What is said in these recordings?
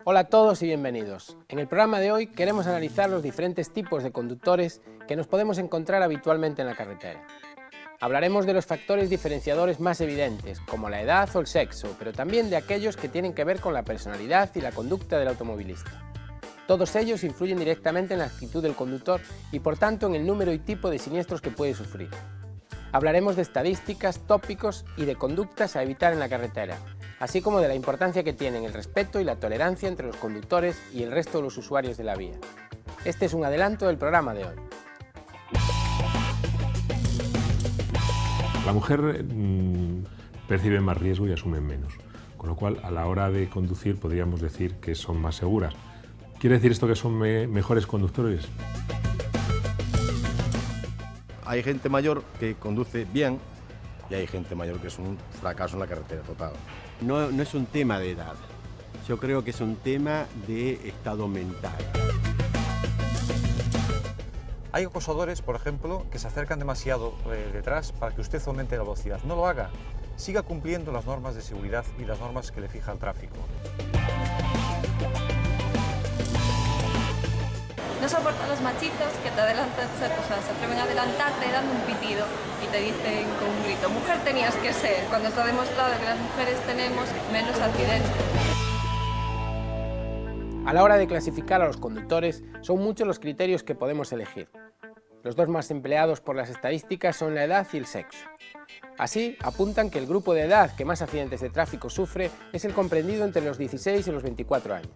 Hola a todos y bienvenidos. En el programa de hoy queremos analizar los diferentes tipos de conductores que nos podemos encontrar habitualmente en la carretera. Hablaremos de los factores diferenciadores más evidentes, como la edad o el sexo, pero también de aquellos que tienen que ver con la personalidad y la conducta del automovilista. Todos ellos influyen directamente en la actitud del conductor y por tanto en el número y tipo de siniestros que puede sufrir. Hablaremos de estadísticas, tópicos y de conductas a evitar en la carretera, así como de la importancia que tienen el respeto y la tolerancia entre los conductores y el resto de los usuarios de la vía. Este es un adelanto del programa de hoy. La mujer percibe más riesgo y asume menos, con lo cual a la hora de conducir podríamos decir que son más seguras. ¿Quiere decir esto que son mejores conductores? Hay gente mayor que conduce bien y hay gente mayor que es un fracaso en la carretera total. No es un tema de edad, yo creo que es un tema de estado mental. Hay acosadores, por ejemplo, que se acercan demasiado detrás para que usted aumente la velocidad. No lo haga, siga cumpliendo las normas de seguridad y las normas que le fija el tráfico. No soporto a los machitos que te adelantan, o sea, se atreven a adelantarte dando un pitido y te dicen con un grito, mujer tenías que ser, cuando está demostrado que las mujeres tenemos menos accidentes. A la hora de clasificar a los conductores, son muchos los criterios que podemos elegir. Los dos más empleados por las estadísticas son la edad y el sexo. Así, apuntan que el grupo de edad que más accidentes de tráfico sufre es el comprendido entre los 16 y los 24 años.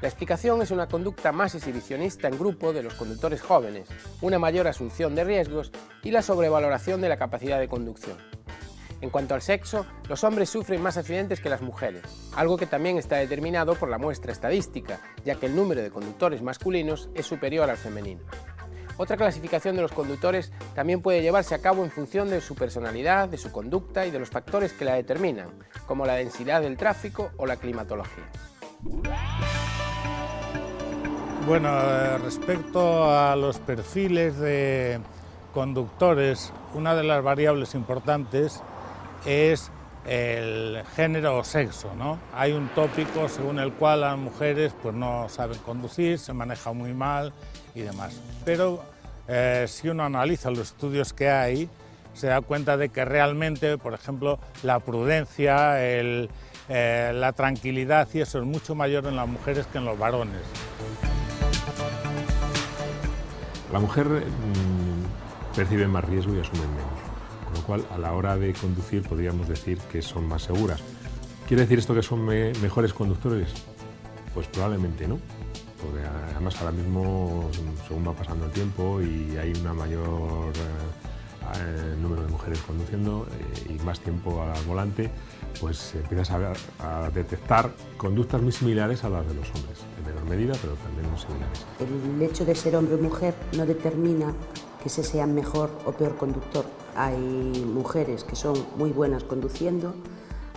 La explicación es una conducta más exhibicionista en grupo de los conductores jóvenes, una mayor asunción de riesgos y la sobrevaloración de la capacidad de conducción. En cuanto al sexo, los hombres sufren más accidentes que las mujeres, algo que también está determinado por la muestra estadística, ya que el número de conductores masculinos es superior al femenino. Otra clasificación de los conductores también puede llevarse a cabo en función de su personalidad, de su conducta y de los factores que la determinan, como la densidad del tráfico o la climatología. Bueno, respecto a los perfiles de conductores, una de las variables importantes es el género o sexo, ¿no? Hay un tópico según el cual las mujeres pues, no saben conducir, se manejan muy mal y demás. Pero si uno analiza los estudios que hay, se da cuenta de que realmente, por ejemplo, la prudencia, la tranquilidad y eso es mucho mayor en las mujeres que en los varones. La mujer percibe más riesgo y asume menos, con lo cual a la hora de conducir podríamos decir que son más seguras. ¿Quiere decir esto que son mejores conductores? Pues probablemente no, porque además ahora mismo, según va pasando el tiempo y hay una mayor número de mujeres conduciendo y más tiempo al volante, pues empiezas a detectar conductas muy similares a las de los hombres, en menor medida, pero también muy similares. El hecho de ser hombre o mujer no determina que se sea mejor o peor conductor. Hay mujeres que son muy buenas conduciendo,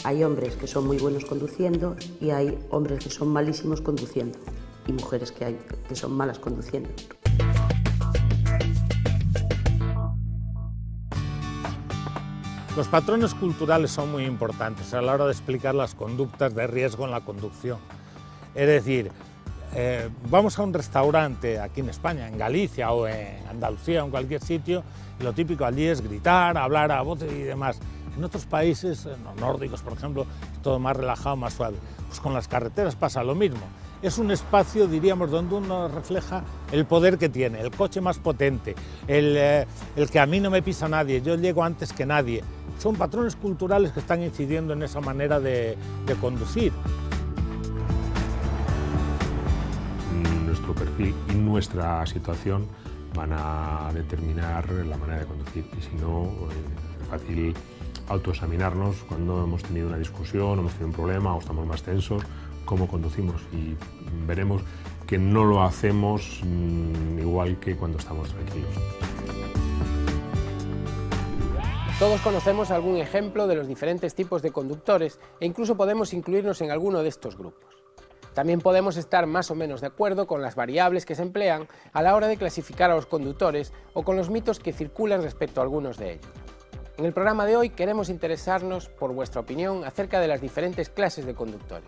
hay hombres que son muy buenos conduciendo y hay hombres que son malísimos conduciendo y mujeres que son malas conduciendo. Los patrones culturales son muy importantes a la hora de explicar las conductas de riesgo en la conducción. Es decir, vamos a un restaurante aquí en España, en Galicia o en Andalucía o en cualquier sitio, y lo típico allí es gritar, hablar a voces y demás. En otros países, en los nórdicos por ejemplo, es todo más relajado, más suave. Pues con las carreteras pasa lo mismo. Es un espacio, diríamos, donde uno refleja el poder que tiene, el coche más potente, el que a mí no me pisa nadie, yo llego antes que nadie. Son patrones culturales que están incidiendo en esa manera de conducir. Nuestro perfil y nuestra situación van a determinar la manera de conducir y si no, es fácil autoexaminarnos cuando hemos tenido una discusión, hemos tenido un problema o estamos más tensos, cómo conducimos y veremos que no lo hacemos igual que cuando estamos tranquilos. Todos conocemos algún ejemplo de los diferentes tipos de conductores e incluso podemos incluirnos en alguno de estos grupos. También podemos estar más o menos de acuerdo con las variables que se emplean a la hora de clasificar a los conductores o con los mitos que circulan respecto a algunos de ellos. En el programa de hoy queremos interesarnos por vuestra opinión acerca de las diferentes clases de conductores.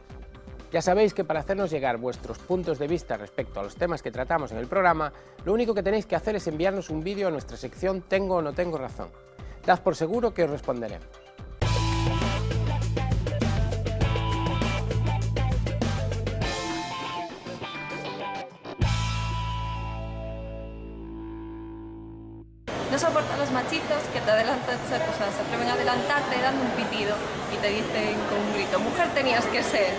Ya sabéis que para hacernos llegar vuestros puntos de vista respecto a los temas que tratamos en el programa, lo único que tenéis que hacer es enviarnos un vídeo a nuestra sección Tengo o no tengo razón. Dad por seguro que os responderemos. No soporto a los machitos que te adelantan, o sea, se atreven a adelantarte dando un pitido y te dicen con un grito, mujer tenías que ser,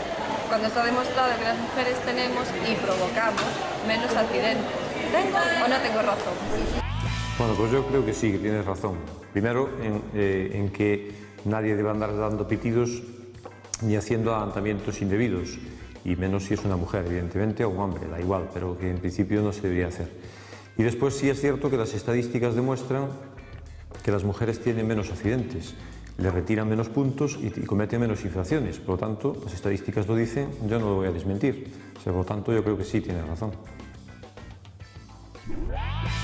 cuando está demostrado que las mujeres tenemos y provocamos menos accidentes. ¿Tengo o no tengo razón? Bueno, pues yo creo que sí, que tienes razón. Primero, en que nadie debe andar dando pitidos ni haciendo adelantamientos indebidos, y menos si es una mujer, evidentemente, o un hombre, da igual, pero que en principio no se debería hacer. Y después sí es cierto que las estadísticas demuestran que las mujeres tienen menos accidentes, le retiran menos puntos y cometen menos infracciones. Por lo tanto, las estadísticas lo dicen, yo no lo voy a desmentir. O sea, por lo tanto, yo creo que sí tienes razón.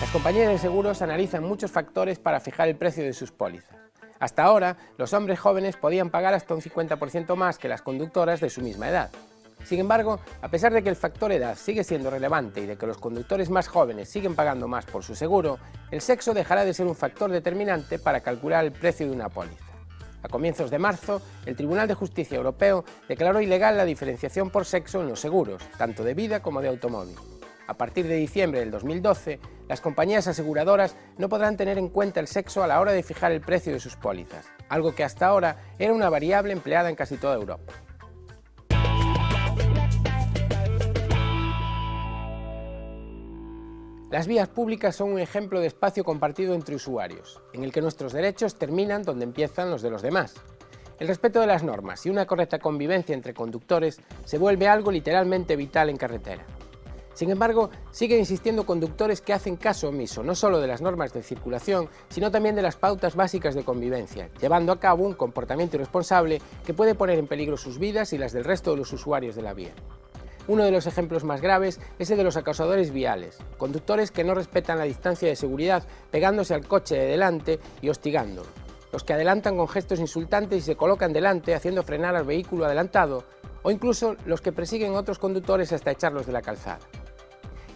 Las compañías de seguros analizan muchos factores para fijar el precio de sus pólizas. Hasta ahora, los hombres jóvenes podían pagar hasta un 50% más que las conductoras de su misma edad. Sin embargo, a pesar de que el factor edad sigue siendo relevante y de que los conductores más jóvenes siguen pagando más por su seguro, el sexo dejará de ser un factor determinante para calcular el precio de una póliza. A comienzos de marzo, el Tribunal de Justicia Europeo declaró ilegal la diferenciación por sexo en los seguros, tanto de vida como de automóvil. A partir de diciembre del 2012, las compañías aseguradoras no podrán tener en cuenta el sexo a la hora de fijar el precio de sus pólizas, algo que hasta ahora era una variable empleada en casi toda Europa. Las vías públicas son un ejemplo de espacio compartido entre usuarios, en el que nuestros derechos terminan donde empiezan los de los demás. El respeto de las normas y una correcta convivencia entre conductores se vuelve algo literalmente vital en carretera. Sin embargo, siguen existiendo conductores que hacen caso omiso no solo de las normas de circulación, sino también de las pautas básicas de convivencia, llevando a cabo un comportamiento irresponsable que puede poner en peligro sus vidas y las del resto de los usuarios de la vía. Uno de los ejemplos más graves es el de los acosadores viales, conductores que no respetan la distancia de seguridad pegándose al coche de delante y hostigándolo, los que adelantan con gestos insultantes y se colocan delante haciendo frenar al vehículo adelantado, o incluso los que persiguen a otros conductores hasta echarlos de la calzada.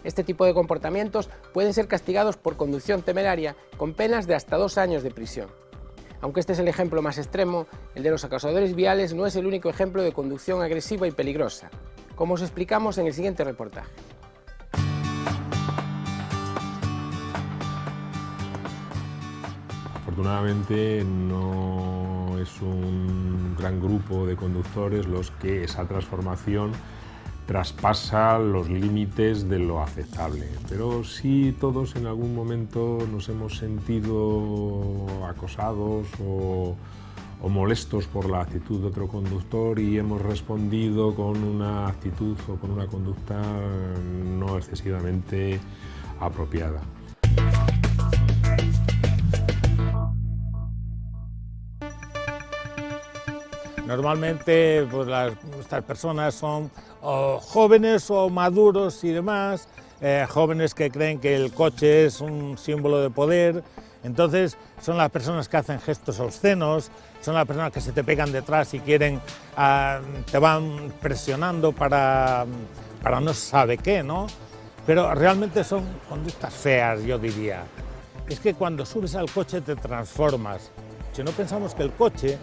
Este tipo de comportamientos pueden ser castigados por conducción temeraria con penas de hasta 2 años de prisión. Aunque este es el ejemplo más extremo, el de los acosadores viales no es el único ejemplo de conducción agresiva y peligrosa, como os explicamos en el siguiente reportaje. Afortunadamente no es un gran grupo de conductores los que esa transformación traspasa los límites de lo aceptable, pero sí todos en algún momento nos hemos sentido acosados o molestos por la actitud de otro conductor y hemos respondido con una actitud o con una conducta no excesivamente apropiada. Normalmente pues, estas personas son jóvenes o maduros y demás, jóvenes que creen que el coche es un símbolo de poder, entonces son las personas que hacen gestos obscenos, son las personas que se te pegan detrás y quieren, te van presionando para no se sabe qué, ¿no? Pero realmente son conductas feas, yo diría. Es que cuando subes al coche te transformas. Si no pensamos que el coche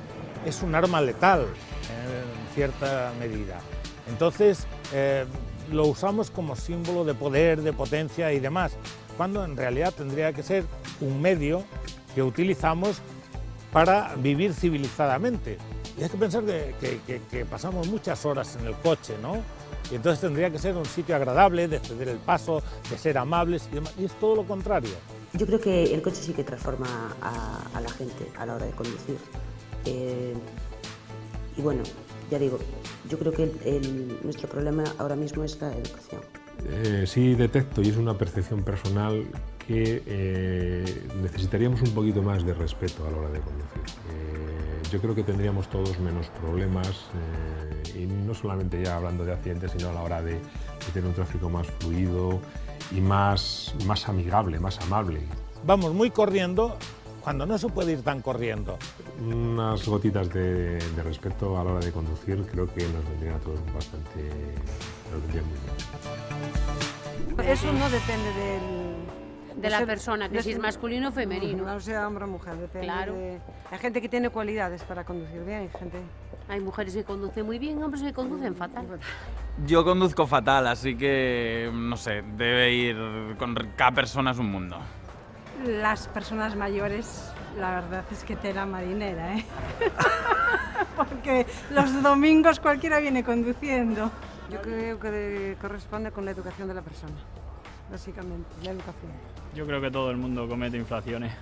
es un arma letal en cierta medida. Entonces lo usamos como símbolo de poder, de potencia y demás, cuando en realidad tendría que ser un medio que utilizamos para vivir civilizadamente. Y hay que pensar que pasamos muchas horas en el coche, ¿no? Y entonces tendría que ser un sitio agradable, de ceder el paso, de ser amables y demás. Y es todo lo contrario. Yo creo que el coche sí que transforma a la gente a la hora de conducir. Y bueno, ya digo, yo creo que nuestro problema ahora mismo es la educación. Sí detecto, y es una percepción personal, que necesitaríamos un poquito más de respeto a la hora de conducir. Yo creo que tendríamos todos menos problemas, y no solamente ya hablando de accidentes, sino a la hora de tener un tráfico más fluido y más amigable, más amable. Vamos muy corriendo cuando no se puede ir tan corriendo. Unas gotitas de respeto a la hora de conducir creo que nos vendrían a todos bastante, nos vendrían muy bien. Eso no depende de la persona, que si es masculino o femenino. No sea hombre o mujer, depende. Claro. Hay gente que tiene cualidades para conducir bien, hay gente... Hay mujeres que conducen muy bien, hombres que conducen fatal. Yo conduzco fatal, así que, no sé, debe ir con cada persona es un mundo. Las personas mayores, la verdad es que tela marinera, ¿eh? Porque los domingos cualquiera viene conduciendo. Yo creo que corresponde con la educación de la persona, básicamente, la educación. Yo creo que todo el mundo comete infracciones,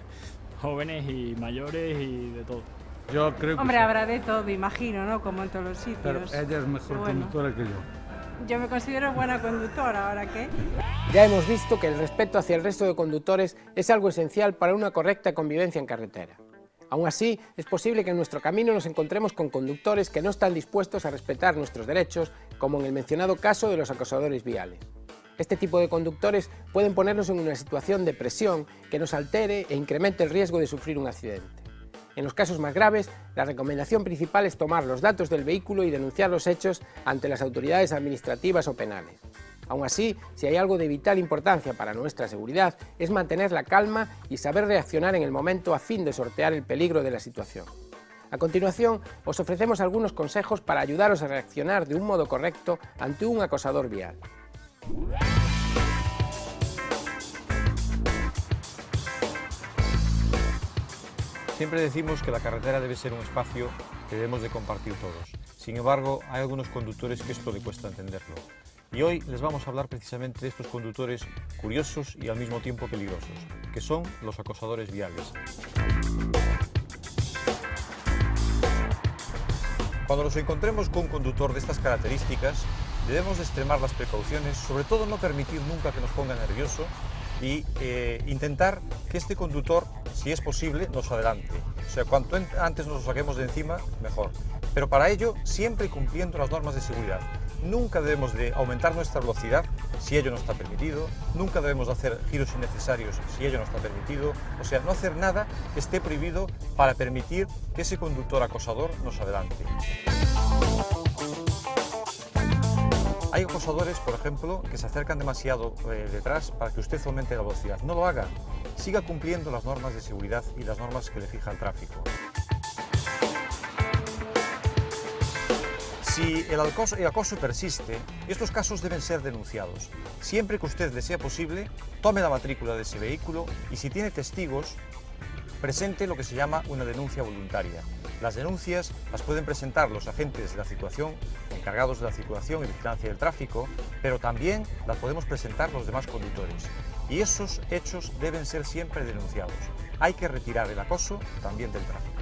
jóvenes y mayores y de todo. Yo creo que hombre, sí. Habrá de todo, imagino, ¿no? Como en todos los sitios. Pero ella es mejor conductora que yo. Yo me considero buena conductora, ¿ahora qué? Ya hemos visto que el respeto hacia el resto de conductores es algo esencial para una correcta convivencia en carretera. Aún así, es posible que en nuestro camino nos encontremos con conductores que no están dispuestos a respetar nuestros derechos, como en el mencionado caso de los acosadores viales. Este tipo de conductores pueden ponernos en una situación de presión que nos altere e incremente el riesgo de sufrir un accidente. En los casos más graves, la recomendación principal es tomar los datos del vehículo y denunciar los hechos ante las autoridades administrativas o penales. Aún así, si hay algo de vital importancia para nuestra seguridad, es mantener la calma y saber reaccionar en el momento a fin de sortear el peligro de la situación. A continuación, os ofrecemos algunos consejos para ayudaros a reaccionar de un modo correcto ante un acosador vial. Siempre decimos que la carretera debe ser un espacio que debemos de compartir todos. Sin embargo, hay algunos conductores que esto le cuesta entenderlo. Y hoy les vamos a hablar precisamente de estos conductores curiosos y al mismo tiempo peligrosos, que son los acosadores viales. Cuando nos encontremos con un conductor de estas características, debemos de extremar las precauciones, sobre todo no permitir nunca que nos ponga nervioso y intentar que este conductor, si es posible, nos adelante. O sea, cuanto antes nos lo saquemos de encima, mejor. Pero para ello, siempre cumpliendo las normas de seguridad. Nunca debemos de aumentar nuestra velocidad si ello no está permitido, nunca debemos de hacer giros innecesarios si ello no está permitido, o sea, no hacer nada que esté prohibido para permitir que ese conductor acosador nos adelante. Hay acosadores, por ejemplo, que se acercan demasiado detrás para que usted aumente la velocidad. No lo haga, siga cumpliendo las normas de seguridad y las normas que le fija el tráfico. Si el acoso persiste, estos casos deben ser denunciados. Siempre que usted le sea posible, tome la matrícula de ese vehículo y si tiene testigos, presente lo que se llama una denuncia voluntaria. Las denuncias las pueden presentar los agentes de la circulación, encargados de la circulación y vigilancia del tráfico, pero también las podemos presentar los demás conductores. Y esos hechos deben ser siempre denunciados. Hay que retirar el acoso también del tráfico.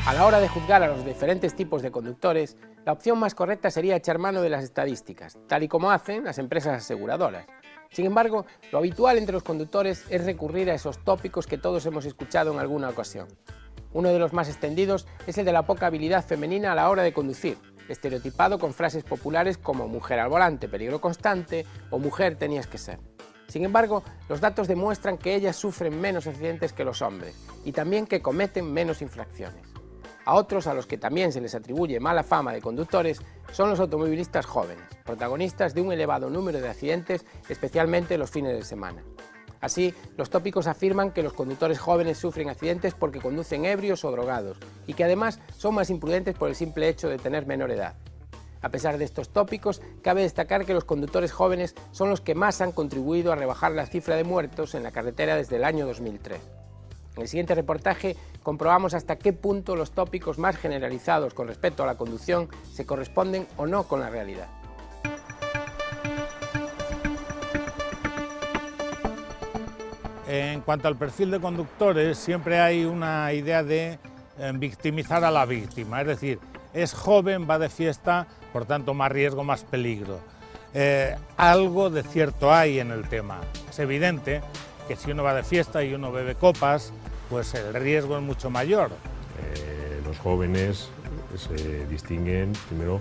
A la hora de juzgar a los diferentes tipos de conductores, la opción más correcta sería echar mano de las estadísticas, tal y como hacen las empresas aseguradoras. Sin embargo, lo habitual entre los conductores es recurrir a esos tópicos que todos hemos escuchado en alguna ocasión. Uno de los más extendidos es el de la poca habilidad femenina a la hora de conducir, estereotipado con frases populares como mujer al volante, peligro constante o mujer tenías que ser. Sin embargo, los datos demuestran que ellas sufren menos accidentes que los hombres y también que cometen menos infracciones. A otros, a los que también se les atribuye mala fama de conductores, son los automovilistas jóvenes, protagonistas de un elevado número de accidentes, especialmente los fines de semana. Así, los tópicos afirman que los conductores jóvenes sufren accidentes porque conducen ebrios o drogados y que además son más imprudentes por el simple hecho de tener menor edad. A pesar de estos tópicos, cabe destacar que los conductores jóvenes son los que más han contribuido a rebajar la cifra de muertos en la carretera desde el año 2003. En el siguiente reportaje comprobamos hasta qué punto los tópicos más generalizados con respecto a la conducción se corresponden o no con la realidad. En cuanto al perfil de conductores, siempre hay una idea de victimizar a la víctima, es decir, es joven, va de fiesta, por tanto más riesgo, más peligro. Algo de cierto hay en el tema. Es evidente que si uno va de fiesta y uno bebe copas, pues el riesgo es mucho mayor. Los jóvenes se distinguen primero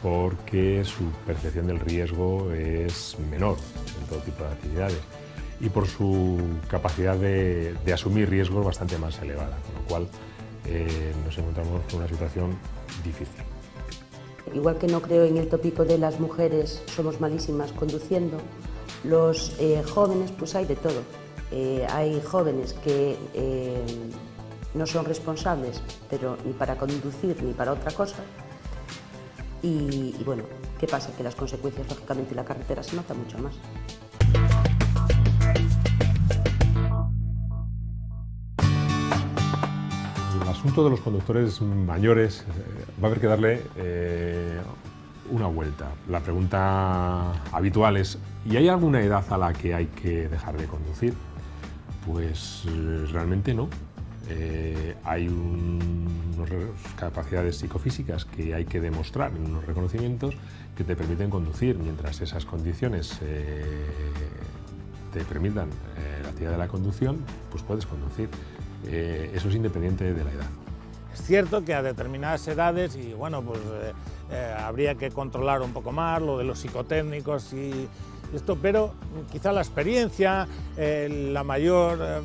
porque su percepción del riesgo es menor en todo tipo de actividades y por su capacidad de asumir riesgos bastante más elevada, con lo cual nos encontramos con una situación difícil. Igual que no creo en el tópico de las mujeres somos malísimas conduciendo, los jóvenes pues hay de todo. Hay jóvenes que no son responsables, pero ni para conducir ni para otra cosa. Y bueno, ¿qué pasa? Que las consecuencias, lógicamente, en la carretera se nota mucho más. El asunto de los conductores mayores va a haber que darle una vuelta. La pregunta habitual es, ¿y hay alguna edad a la que hay que dejar de conducir? Pues realmente no. Hay unas capacidades psicofísicas que hay que demostrar en unos reconocimientos que te permiten conducir. Mientras esas condiciones te permitan la actividad de la conducción, pues puedes conducir. Eso es independiente de la edad. Es cierto que a determinadas edades, y bueno, pues habría que controlar un poco más lo de los psicotécnicos y esto, pero quizá la experiencia, la mayor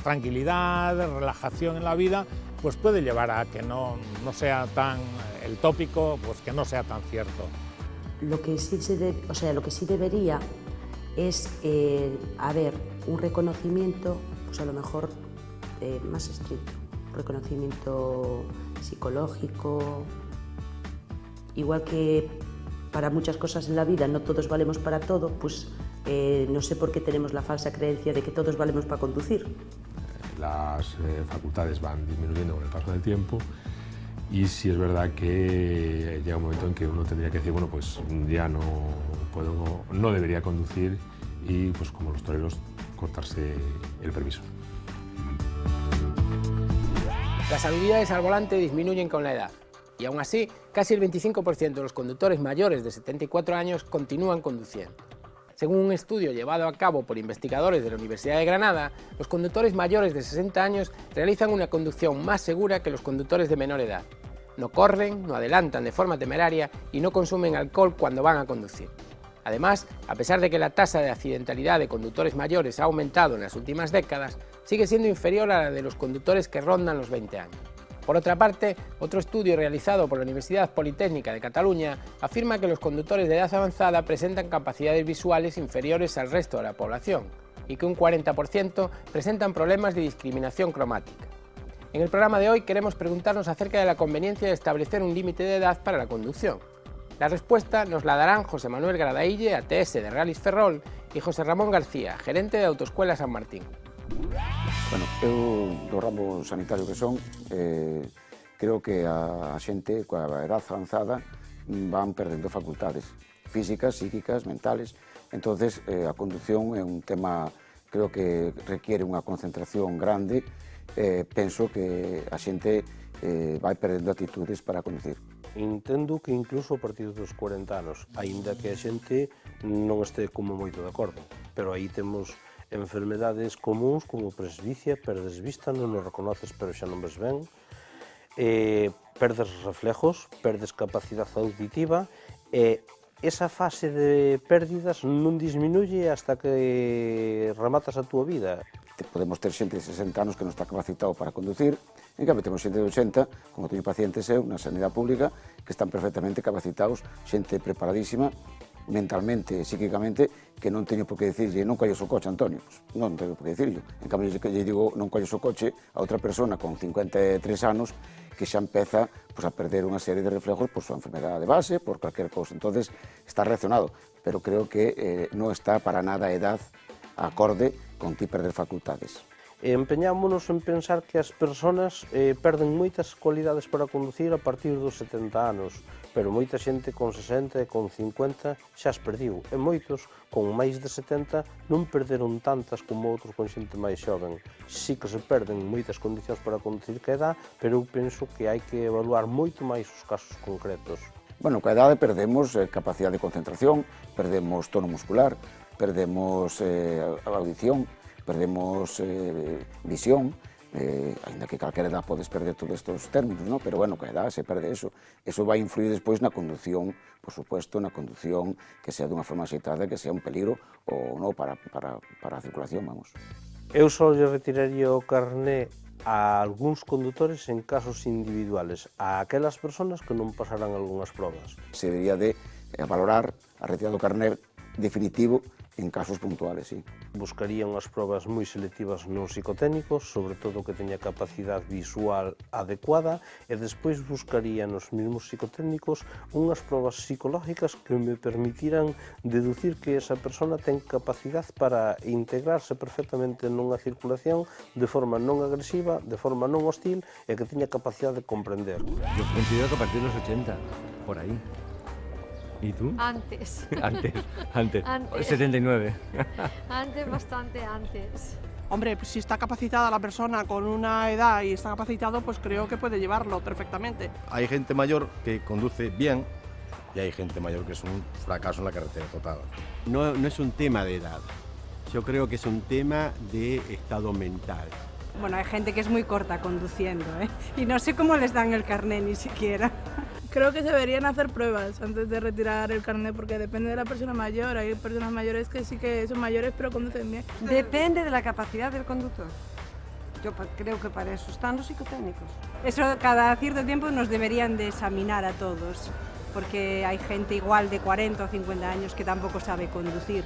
tranquilidad, relajación en la vida, pues puede llevar a que no sea tan el tópico, pues que no sea tan cierto. Lo que sí debería es haber un reconocimiento, pues a lo mejor más estricto, un reconocimiento psicológico, igual que para muchas cosas en la vida no todos valemos para todo, pues no sé por qué tenemos la falsa creencia de que todos valemos para conducir. Las facultades van disminuyendo con el paso del tiempo y sí es verdad que llega un momento en que uno tendría que decir, bueno, pues ya no debería conducir y, pues como los toreros, cortarse el permiso. Las habilidades al volante disminuyen con la edad y aún así casi el 25% de los conductores mayores de 74 años continúan conduciendo. Según un estudio llevado a cabo por investigadores de la Universidad de Granada, los conductores mayores de 60 años realizan una conducción más segura que los conductores de menor edad. No corren, no adelantan de forma temeraria y no consumen alcohol cuando van a conducir. Además, a pesar de que la tasa de accidentalidad de conductores mayores ha aumentado en las últimas décadas, sigue siendo inferior a la de los conductores que rondan los 20 años. Por otra parte, otro estudio realizado por la Universidad Politécnica de Cataluña afirma que los conductores de edad avanzada presentan capacidades visuales inferiores al resto de la población y que un 40% presentan problemas de discriminación cromática. En el programa de hoy queremos preguntarnos acerca de la conveniencia de establecer un límite de edad para la conducción. La respuesta nos la darán José Manuel Gradaille, ATS de Rallys Ferrol, y José Ramón García, gerente de Autoescuela San Martín. Bueno, eu do ramo sanitario que son, creo que a xente coa edad avanzada van perdendo facultades físicas, psíquicas, mentales. Entonces, a conducción é un tema, creo que requiere unha concentración grande. Penso que a xente vai perdendo actitudes para conducir. Entendo que incluso a partir dos 40 anos, aínda que a xente non este como moito de acordo, pero aí temos enfermedades comuns como presbicia, perdes vista, non nos reconoces pero xa non ves ben, perdes reflejos, perdes capacidade auditiva, e esa fase de pérdidas non disminuye hasta que rematas a túa vida. Podemos ter xente de 60 anos que non está capacitado para conducir, en cambio temos xente de 80, como teño pacientes eu, na sanidade pública, que están perfectamente capacitados, xente preparadísima, mentalmente, psíquicamente, que non teño por que dicirlle non colles o coche, Antonio, pues non teño por que dicirlo. En cambio, lle digo non colles o coche a outra persona con 53 anos que xa empeza pues, a perder unha serie de reflejos por súa enfermedade de base, por cualquier cousa. Entonces, está reaccionado, pero creo que non está para nada a edad acorde con ti perder facultades. empeñámonos en pensar que as persoas perden moitas cualidades para conducir a partir dos 70 anos, pero moita xente con 60 e con 50 xa as perdiu, e moitos con máis de 70 non perderon tantas como outros con xente máis xoven. Sí que se perden moitas condicións para conducir que edad, pero eu penso que hai que evaluar moito máis os casos concretos. Bueno, coa edade perdemos capacidade de concentración, perdemos tono muscular, perdemos audición, perdemos visión, ainda que calquera edad podes perder todos estes términos, ¿no? Pero bueno, coa edad se perde eso. Eso vai influir despois na conducción, por supuesto, na conducción que sea dunha forma axeitada, que sea un peligro ou non para a circulación, vamos. Eu só lle retiraría o carné a algúns condutores en casos individuales, a aquelas persoas que non pasarán algunhas probas. Se debería de valorar a retirada do carné definitivo en casos puntuales, sí. Buscaría unhas probas moi selectivas non psicotécnicos, sobre todo que teña capacidade visual adecuada, e despois buscaría nos mesmos psicotécnicos unhas probas psicológicas que me permitiran deducir que esa persona ten capacidade para integrarse perfectamente nunha circulación de forma non agresiva, de forma non hostil, e que teña capacidade de comprender. Yo considero que a partir de los 80, por ahí. ¿Y tú? Antes. Antes. 79. Antes, bastante antes. Hombre, pues si está capacitada la persona con una edad y está capacitado, pues creo que puede llevarlo perfectamente. Hay gente mayor que conduce bien y hay gente mayor que es un fracaso en la carretera total. No es un tema de edad, yo creo que es un tema de estado mental. Bueno, hay gente que es muy corta conduciendo, ¿eh? Y no sé cómo les dan el carné ni siquiera. Creo que deberían hacer pruebas antes de retirar el carnet, porque depende de la persona mayor. Hay personas mayores que sí que son mayores pero conducen bien. Depende de la capacidad del conductor. Yo creo que para eso están los psicotécnicos. Eso cada cierto tiempo nos deberían de examinar a todos, porque hay gente igual de 40 o 50 años que tampoco sabe conducir.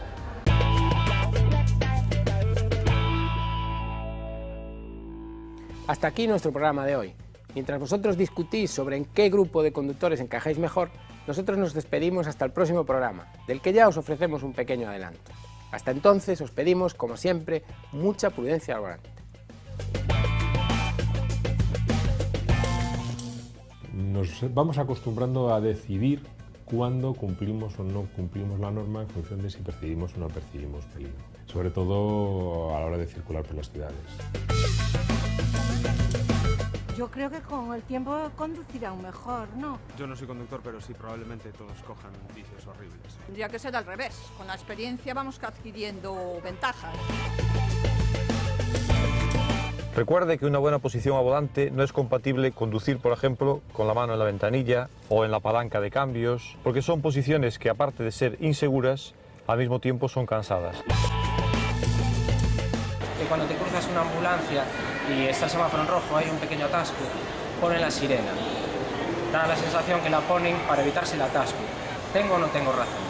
Hasta aquí nuestro programa de hoy. Mientras vosotros discutís sobre en qué grupo de conductores encajáis mejor, nosotros nos despedimos hasta el próximo programa, del que ya os ofrecemos un pequeño adelanto. Hasta entonces os pedimos, como siempre, mucha prudencia al volante. Nos vamos acostumbrando a decidir cuándo cumplimos o no cumplimos la norma en función de si percibimos o no percibimos peligro, sobre todo a la hora de circular por las ciudades. Yo creo que con el tiempo conducirán mejor, ¿no? Yo no soy conductor, pero sí, probablemente todos cojan vicios horribles. Tendría que ser al revés. Con la experiencia vamos adquiriendo ventajas. Recuerde que una buena posición al volante no es compatible conducir, por ejemplo, con la mano en la ventanilla o en la palanca de cambios, porque son posiciones que, aparte de ser inseguras, al mismo tiempo son cansadas. Cuando te cruzas una ambulancia y está el semáforo en rojo, hay un pequeño atasco, ponen la sirena. Da la sensación que la ponen para evitarse el atasco. ¿Tengo o no tengo razón?